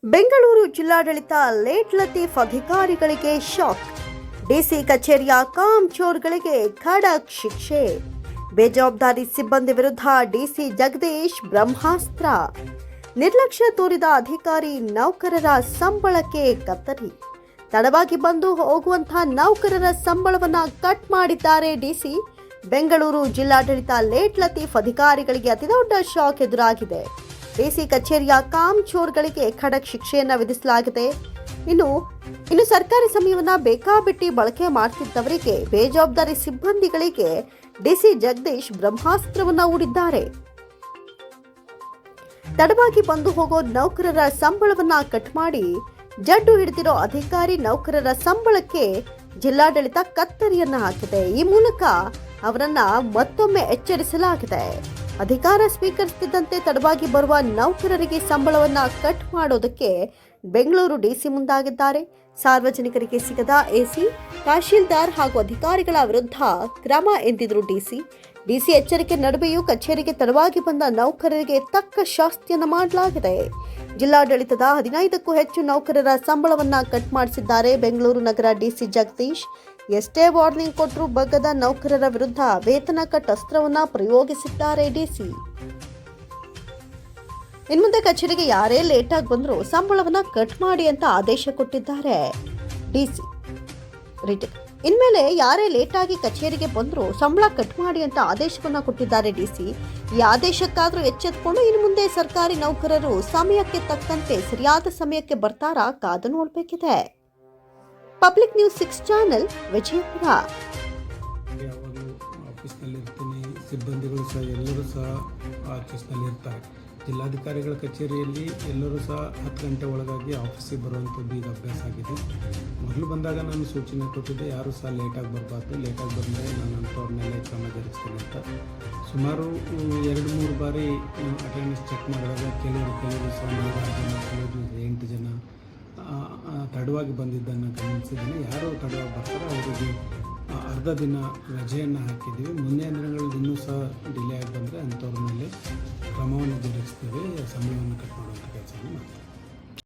ಬೆಂಗಳೂರು ಜಿಲ್ಲಾಡಳಿತ ಲೇಟ್ ಲತೀಫ್ ಅಧಿಕಾರಿಗಳಿಗೆ shock. DC ಕಚೇರಿಯ ಕಾಮಚೋರ್ಗಳಿಗೆ ಖಡಕ್ ಶಿಕ್ಷೆ. ಬೇಜವಾಬ್ದಾರಿ ಸಿಬ್ಬಂದಿ ವಿರುದ್ಧ ಡಿಸಿ ಜಗದೀಶ್ ಬ್ರಹ್ಮಾಸ್ತ್ರ. ನಿರ್ಲಕ್ಷ್ಯ ತೋರಿದ ಅಧಿಕಾರಿ ನೌಕರರ ಸಂಬಳಕ್ಕೆ ಕತ್ತರಿ. ತಡವಾಗಿ ಬಂದು ಹೋಗುವಂತಹ ನೌಕರರ ಸಂಬಳವನ್ನ ಕಟ್ ಮಾಡಿದ್ದಾರೆ ಡಿಸಿ. ಬೆಂಗಳೂರು ಜಿಲ್ಲಾಡಳಿತ ಲೇಟ್ ಲತೀಫ್ ಅಧಿಕಾರಿಗಳಿಗೆ ಅತಿದೊಡ್ಡ ಶಾಕ್ ಎದುರಾಗಿದೆ. ಡಿಸಿ ಕಚೇರಿಯ ಕಾಮಚೋರ್ಗಳಿಗೆ ಖಡಕ್ ಶಿಕ್ಷೆಯನ್ನ ವಿಧಿಸಲಾಗಿದೆ. ಇನ್ನು ಸರ್ಕಾರಿ ಸಮಯವನ್ನ ಬೇಕಾಬಿಟ್ಟಿ ಬಳಕೆ ಮಾಡ್ತಿದ್ದವರಿಗೆ, ಬೇಜವಾಬ್ದಾರಿ ಸಿಬ್ಬಂದಿಗಳಿಗೆ ಡಿಸಿ ಜಗದೀಶ್ ಬ್ರಹ್ಮಾಸ್ತ್ರವನ್ನ ಹೂಡಿದ್ದಾರೆ. ತಡವಾಗಿ ಬಂದು ಹೋಗೋ ನೌಕರರ ಸಂಬಳವನ್ನ ಕಟ್ ಮಾಡಿ ಜಡ್ಡು ಹಿಡಿದಿರೋ ಅಧಿಕಾರಿ ನೌಕರರ ಸಂಬಳಕ್ಕೆ ಜಿಲ್ಲಾಡಳಿತ ಕತ್ತರಿಯನ್ನ ಹಾಕಿದೆ. ಈ ಮೂಲಕ ಅವರನ್ನ ಮತ್ತೊಮ್ಮೆ ಎಚ್ಚರಿಸಲಾಗಿದೆ. ಅಧಿಕಾರ ಸ್ವೀಕರಿಸುತ್ತಿದ್ದಂತೆ ತಡವಾಗಿ ಬರುವ ನೌಕರರಿಗೆ ಸಂಬಳವನ್ನ ಕಟ್ ಮಾಡೋದಕ್ಕೆ ಬೆಂಗಳೂರು ಡಿಸಿ ಮುಂದಾಗಿದ್ದಾರೆ. ಸಾರ್ವಜನಿಕರಿಗೆ ಸಿಗದ ಎಸಿ, ತಹಶೀಲ್ದಾರ್ ಹಾಗೂ ಅಧಿಕಾರಿಗಳ ವಿರುದ್ಧ ಕ್ರಮ ಎಂದಿದ್ರು ಡಿಸಿ ಎಚ್ಚರಿಕೆ ನಡುವೆಯೂ ಕಚೇರಿಗೆ ತಡವಾಗಿ ಬಂದ ನೌಕರರಿಗೆ ತಕ್ಕ ಶಾಸ್ತಿಯನ್ನು ಮಾಡಲಾಗಿದೆ. ಜಿಲ್ಲಾಡಳಿತದ 15ಕ್ಕೂ ಹೆಚ್ಚು ನೌಕರರ ಸಂಬಳವನ್ನ ಕಟ್ ಮಾಡಿಸಿದ್ದಾರೆ ಬೆಂಗಳೂರು ನಗರ ಡಿಸಿ ಜಗದೀಶ್. ಎಷ್ಟೇ ವಾರ್ನಿಂಗ್ ಕೊಟ್ಟರೂ ಬಗ್ಗದ ನೌಕರರ ವಿರುದ್ಧ ವೇತನ ಕಟ್ ಅಸ್ತ್ರವನ್ನ ಪ್ರಯೋಗಿಸಿದ್ದಾರೆ ಡಿಸಿ. ಇನ್ಮುಂದೆ ಕಚೇರಿಗೆ ಯಾರೇ ಲೇಟಾಗಿ ಬಂದರೂ ಸಂಬಳವನ್ನ ಕಟ್ ಮಾಡಿ ಅಂತ ಆದೇಶ ಕೊಟ್ಟಿದ್ದಾರೆ ಡಿಸಿ. ಇನ್ಮೇಲೆ ಯಾರೇ ಲೇಟಾಗಿ ಕಚೇರಿಗೆ ಬಂದರೂ ಸಂಬಳ ಕಟ್ ಮಾಡಿ ಅಂತ ಆದೇಶವನ್ನ ಕೊಟ್ಟಿದ್ದಾರೆ ಡಿಸಿ. ಈ ಆದೇಶಕ್ಕಾದರೂ ಎಚ್ಚೆತ್ತುಕೊಂಡು ಇನ್ನು ಮುಂದೆ ಸರ್ಕಾರಿ ನೌಕರರು ಸಮಯಕ್ಕೆ ತಕ್ಕಂತೆ ಸರಿಯಾದ ಸಮಯಕ್ಕೆ ಬರ್ತಾರಾ ಕಾದು ನೋಡಬೇಕಿದೆ. Public news 6 channel, Vijayapura. ಯಾವಾಗಲೂ ಆಫೀಸ್ನಲ್ಲಿ ಇರ್ತೀನಿ, ಸಿಬ್ಬಂದಿಗಳು ಸಹ ಎಲ್ಲರೂ ಸಹ ಆಫೀಸ್ನಲ್ಲಿ ಇರ್ತಾರೆ. ಜಿಲ್ಲಾಧಿಕಾರಿಗಳ ಕಚೇರಿಯಲ್ಲಿ ಎಲ್ಲರೂ ಸಹ 10 ಗಂಟೆ ಒಳಗಾಗಿ ಆಫೀಸಿಗೆ ಬರುವಂಥದ್ದು ಈಗ ಅಭ್ಯಾಸ ಆಗಿದೆ. ಮೊದಲು ಬಂದಾಗ ನಾನು ಸೂಚನೆ ಕೊಟ್ಟಿದ್ದೆ, ಯಾರೂ ಸಹ ಲೇಟಾಗಿ ಬರಬಾರ್ದು, ಲೇಟಾಗಿ ಬಂದರೆ ನಾನು ಅಂಥವ್ರನ್ನೆಲ್ಲ ಕ್ರಮ ಜರುಗಿಸ್ತೀನಿ ಅಂತ. ಸುಮಾರು 2-3 ಬಾರಿ ಅಟೆಂಡೆನ್ಸ್ ಚೆಕ್ ಮಾಡಿದಾಗ ಕೆಲವರು ಸಹ 6 ಜನ, ಕೆಲವರು 8 ಜನ ತಡವಾಗಿ ಬಂದಿದ್ದನ್ನು ಗಮನಿಸಿದ್ದೀನಿ. ಯಾರು ತಡವಾಗಿ ಬರ್ತಾರೋ ಅವರಿಗೆ ಅರ್ಧ ದಿನ ರಜೆಯನ್ನು ಹಾಕಿದ್ದೀವಿ. ಮುಂದಿನ ದಿನಗಳಲ್ಲಿ ಇನ್ನೂ ಸಹ ಡಿಲೇ ಆಗಿ ಬಂದರೆ ಅಂಥವ್ರ ಮೇಲೆ ಕ್ರಮವನ್ನು ಜರುಗಿಸ್ತೀವಿ, ಸಮಯವನ್ನು ಕಟ್ ಮಾಡುವಂಥ ಕೆಲಸವನ್ನು ಮಾಡ್ತೀವಿ.